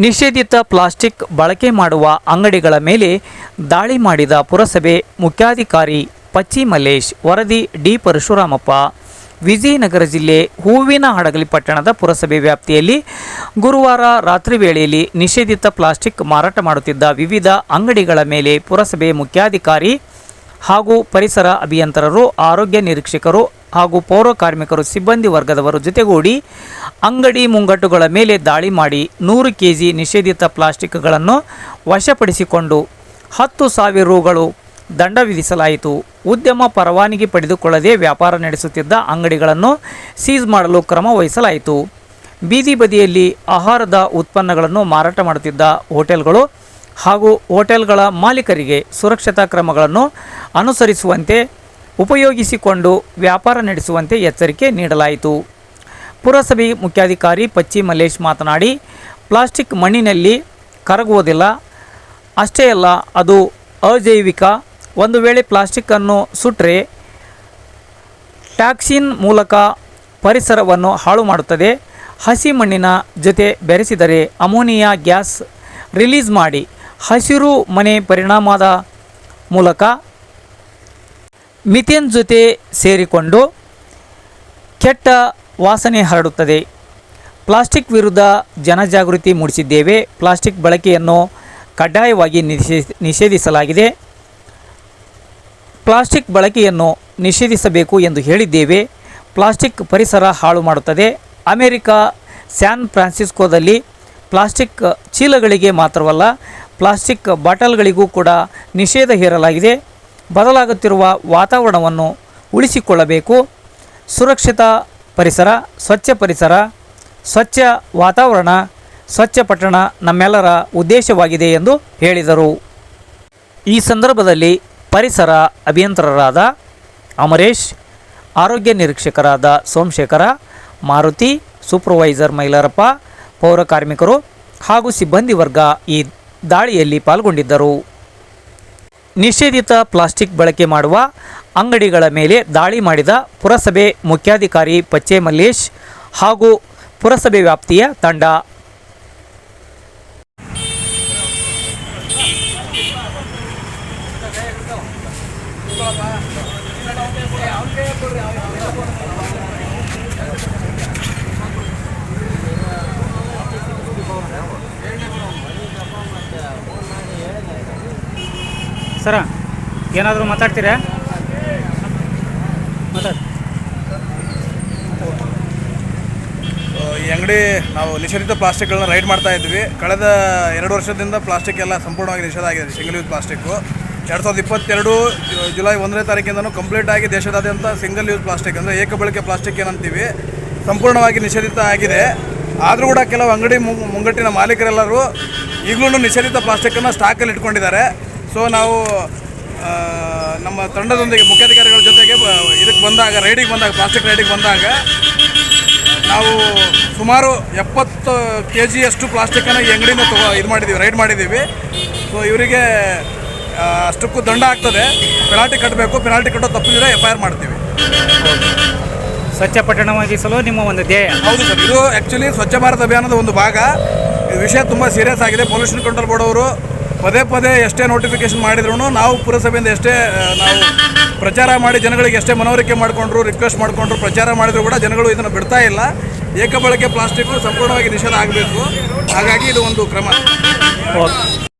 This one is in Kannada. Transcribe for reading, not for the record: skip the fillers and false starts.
ನಿಷೇಧಿತ ಪ್ಲಾಸ್ಟಿಕ್ ಬಳಕೆ ಮಾಡುವ ಅಂಗಡಿಗಳ ಮೇಲೆ ದಾಳಿ ಮಾಡಿದ ಪುರಸಭೆ ಮುಖ್ಯಾಧಿಕಾರಿ ಪಚ್ಚಿ ಮಲ್ಲೇಶ್. ವರದಿ ಡಿ ಪರಶುರಾಮಪ್ಪ. ವಿಜಯನಗರ ಜಿಲ್ಲೆ ಹೂವಿನಹಡಗಲಿ ಪಟ್ಟಣದ ಪುರಸಭೆ ವ್ಯಾಪ್ತಿಯಲ್ಲಿ ಗುರುವಾರ ರಾತ್ರಿ ವೇಳೆಯಲ್ಲಿ ನಿಷೇಧಿತ ಪ್ಲಾಸ್ಟಿಕ್ ಮಾರಾಟ ಮಾಡುತ್ತಿದ್ದ ವಿವಿಧ ಅಂಗಡಿಗಳ ಮೇಲೆ ಪುರಸಭೆ ಮುಖ್ಯಾಧಿಕಾರಿ ಹಾಗೂ ಪರಿಸರ ಅಭಿಯಂತರರು, ಆರೋಗ್ಯ ನಿರೀಕ್ಷಕರು ಹಾಗೂ ಪೌರ ಕಾರ್ಮಿಕರು ಸಿಬ್ಬಂದಿ ವರ್ಗದವರು ಜೊತೆಗೂಡಿ ಅಂಗಡಿ ಮುಂಗಟ್ಟುಗಳ ಮೇಲೆ ದಾಳಿ ಮಾಡಿ 100 ಕೆಜಿ ನಿಷೇಧಿತ ಪ್ಲಾಸ್ಟಿಕ್ಗಳನ್ನು ವಶಪಡಿಸಿಕೊಂಡು 10,000 ರುಗಳು ದಂಡ ವಿಧಿಸಲಾಯಿತು. ಉದ್ಯಮ ಪರವಾನಗಿ ಪಡೆದುಕೊಳ್ಳದೆ ವ್ಯಾಪಾರ ನಡೆಸುತ್ತಿದ್ದ ಅಂಗಡಿಗಳನ್ನು ಸೀಜ್ ಮಾಡಲು ಕ್ರಮ ವಹಿಸಲಾಯಿತು. ಬೀದಿ ಬದಿಯಲ್ಲಿ ಆಹಾರದ ಉತ್ಪನ್ನಗಳನ್ನು ಮಾರಾಟ ಮಾಡುತ್ತಿದ್ದ ಹೋಟೆಲ್ಗಳು ಹಾಗೂ ಹೋಟೆಲ್ಗಳ ಮಾಲೀಕರಿಗೆ ಸುರಕ್ಷತಾ ಕ್ರಮಗಳನ್ನು ಅನುಸರಿಸುವಂತೆ, ಉಪಯೋಗಿಸಿಕೊಂಡು ವ್ಯಾಪಾರ ನಡೆಸುವಂತೆ ಎಚ್ಚರಿಕೆ ನೀಡಲಾಯಿತು. ಪುರಸಭೆ ಮುಖ್ಯಾಧಿಕಾರಿ ಪಚ್ಚಿ ಮಲ್ಲೇಶ್ ಮಾತನಾಡಿ, ಪ್ಲಾಸ್ಟಿಕ್ ಮಣ್ಣಿನಲ್ಲಿ ಕರಗುವುದಿಲ್ಲ, ಅಷ್ಟೇ ಅಲ್ಲ ಅದು ಅಜೈವಿಕ. ಒಂದು ವೇಳೆ ಪ್ಲಾಸ್ಟಿಕ್ಕನ್ನು ಸುಟ್ಟರೆ ಟಾಕ್ಸಿನ್ ಮೂಲಕ ಪರಿಸರವನ್ನು ಹಾಳು ಮಾಡುತ್ತದೆ. ಹಸಿ ಮಣ್ಣಿನ ಜೊತೆ ಬೆರೆಸಿದರೆ ಅಮೋನಿಯಾ ಗ್ಯಾಸ್ ರಿಲೀಸ್ ಮಾಡಿ ಹಸಿರು ಮನೆ ಪರಿಣಾಮದ ಮೂಲಕ ಮಿಥೇನ್ ಜೊತೆ ಸೇರಿಕೊಂಡು ಕೆಟ್ಟ ವಾಸನೆ ಹರಡುತ್ತದೆ. ಪ್ಲಾಸ್ಟಿಕ್ ವಿರುದ್ಧ ಜನಜಾಗೃತಿ ಮೂಡಿಸಿದ್ದೇವೆ. ಪ್ಲಾಸ್ಟಿಕ್ ಬಳಕೆಯನ್ನು ಕಡ್ಡಾಯವಾಗಿ ನಿಷೇಧಿಸಲಾಗಿದೆ. ಪ್ಲಾಸ್ಟಿಕ್ ಬಳಕೆಯನ್ನು ನಿಷೇಧಿಸಬೇಕು ಎಂದು ಹೇಳಿದ್ದೇವೆ. ಪ್ಲಾಸ್ಟಿಕ್ ಪರಿಸರ ಹಾಳು ಮಾಡುತ್ತದೆ. ಅಮೆರಿಕ ಸ್ಯಾನ್ ಫ್ರಾನ್ಸಿಸ್ಕೋದಲ್ಲಿ ಪ್ಲಾಸ್ಟಿಕ್ ಚೀಲಗಳಿಗೆ ಮಾತ್ರವಲ್ಲ, ಪ್ಲಾಸ್ಟಿಕ್ ಬಾಟಲ್ಗಳಿಗೂ ಕೂಡ ನಿಷೇಧ ಹೇರಲಾಗಿದೆ. ಬದಲಾಗುತ್ತಿರುವ ವಾತಾವರಣವನ್ನು ಉಳಿಸಿಕೊಳ್ಳಬೇಕು. ಸುರಕ್ಷಿತ ಪರಿಸರ, ಸ್ವಚ್ಛ ವಾತಾವರಣ, ಸ್ವಚ್ಛ ಪಟ್ಟಣ ನಮ್ಮೆಲ್ಲರ ಉದ್ದೇಶವಾಗಿದೆ ಎಂದು ಹೇಳಿದರು. ಈ ಸಂದರ್ಭದಲ್ಲಿ ಪರಿಸರ ಅಭಿಯಂತರರಾದ ಅಮರೇಶ್, ಆರೋಗ್ಯ ನಿರೀಕ್ಷಕರಾದ ಸೋಮಶೇಖರ, ಮಾರುತಿ, ಸೂಪರ್ವೈಸರ್ ಮೈಲಾರಪ್ಪ, ಪೌರ ಕಾರ್ಮಿಕರು ಹಾಗೂ ಸಿಬ್ಬಂದಿ ವರ್ಗ ಈ ದಾಳಿಯಲ್ಲಿ ಪಾಲ್ಗೊಂಡಿದ್ದರು. ನಿಷೇಧಿತ ಪ್ಲಾಸ್ಟಿಕ್ ಬಳಕೆ ಮಾಡುವ ಅಂಗಡಿಗಳ ಮೇಲೆ ದಾಳಿ ಮಾಡಿದ ಪುರಸಭೆ ಮುಖ್ಯಾಧಿಕಾರಿ ಪಚ್ಚೆ ಮಲ್ಲೇಶ್ ಹಾಗೂ ಪುರಸಭೆ ವ್ಯಾಪ್ತಿಯ ತಂಡ. ಸರ, ಏನಾದರೂ ಮಾತಾಡ್ತೀರಾ? ಈ ಅಂಗಡಿ ನಾವು ನಿಷೇಧಿತ ಪ್ಲಾಸ್ಟಿಕ್ಗಳನ್ನ ರೈಡ್ ಮಾಡ್ತಾ ಇದ್ವಿ. ಕಳೆದ 2 ವರ್ಷದಿಂದ ಪ್ಲಾಸ್ಟಿಕ್ ಎಲ್ಲ ಸಂಪೂರ್ಣವಾಗಿ ನಿಷೇಧ ಆಗಿದೆ. ಸಿಂಗಲ್ ಯೂಸ್ ಪ್ಲಾಸ್ಟಿಕ್ಕು 2022 ಜುಲೈ 1ನೇ ತಾರೀಕಿಂದನೂ ಕಂಪ್ಲೀಟಾಗಿ ದೇಶದಾದ್ಯಂತ ಸಿಂಗಲ್ ಯೂಸ್ ಪ್ಲಾಸ್ಟಿಕ್ ಅಂದರೆ ಏಕಬಳಕೆ ಪ್ಲಾಸ್ಟಿಕ್ ಏನಂತೀವಿ ಸಂಪೂರ್ಣವಾಗಿ ನಿಷೇಧಿತ ಆಗಿದೆ. ಆದರೂ ಕೂಡ ಕೆಲವು ಅಂಗಡಿ ಮುಂಗಟ್ಟಿನ ಮಾಲೀಕರೆಲ್ಲರೂ ಈಗಲೂ ನಿಷೇಧಿತ ಪ್ಲಾಸ್ಟಿಕ್ಕನ್ನು ಸ್ಟಾಕಲ್ಲಿ ಇಟ್ಕೊಂಡಿದ್ದಾರೆ. ಸೊ ನಾವು ನಮ್ಮ ತಂಡದೊಂದಿಗೆ ಮುಖ್ಯಾಧಿಕಾರಿಗಳ ಜೊತೆಗೆ ಇದಕ್ಕೆ ಬಂದಾಗ ಪ್ಲಾಸ್ಟಿಕ್ ರೈಡಿಗೆ ಬಂದಾಗ ನಾವು ಸುಮಾರು 70 kgಯಷ್ಟು ಪ್ಲಾಸ್ಟಿಕ್ಕನ್ನು ಈ ಅಂಗಡಿಯಿಂದ ರೈಡ್ ಮಾಡಿದ್ದೀವಿ. ಸೊ ಇವರಿಗೆ ಅಷ್ಟಕ್ಕೂ ದಂಡ ಆಗ್ತದೆ, ಪೆನಾಲ್ಟಿ ಕಟ್ಟಬೇಕು. ಪೆನಾಲ್ಟಿ ಕಟ್ಟೋ ತಪ್ಪಿದ್ರೆ FIR ಮಾಡ್ತೀವಿ. ಸ್ವಚ್ಛ ಪಟ್ಟಣವಾಗಿಸಲು ನಿಮ್ಮ ಒಂದು ಧ್ಯೇಯ? ಹೌದು ಸರ್, ಇದು ಆ್ಯಕ್ಚುಲಿ ಸ್ವಚ್ಛ ಭಾರತ್ ಅಭಿಯಾನದ ಒಂದು ಭಾಗ. ಈ ವಿಷಯ ತುಂಬ ಸೀರಿಯಸ್ ಆಗಿದೆ. ಪೊಲ್ಯೂಷನ್ ಕಂಟ್ರೋಲ್ ಬೋರ್ಡ್ ಅವರು ಪದೇ ಎಷ್ಟೇ ನೋಟಿಫಿಕೇಶನ್ ಮಾಡಿದ್ರು, ನಾವು ಪುರಸಭೆಯಿಂದ ಎಷ್ಟೇ ನಾವು ಪ್ರಚಾರ ಮಾಡಿ ಜನಗಳಿಗೆ ಎಷ್ಟೇ ಮನವರಿಕೆ ಮಾಡಿಕೊಂಡ್ರು, ರಿಕ್ವೆಸ್ಟ್ ಮಾಡಿಕೊಂಡ್ರು, ಪ್ರಚಾರ ಮಾಡಿದ್ರು ಕೂಡ ಜನಗಳು ಇದನ್ನು ಬಿಡ್ತಾ ಇಲ್ಲ. ಏಕಬಳಕೆ ಪ್ಲಾಸ್ಟಿಕ್ಕು ಸಂಪೂರ್ಣವಾಗಿ ನಿಷೇಧ ಆಗಬೇಕು. ಹಾಗಾಗಿ ಇದು ಒಂದು ಕ್ರಮ.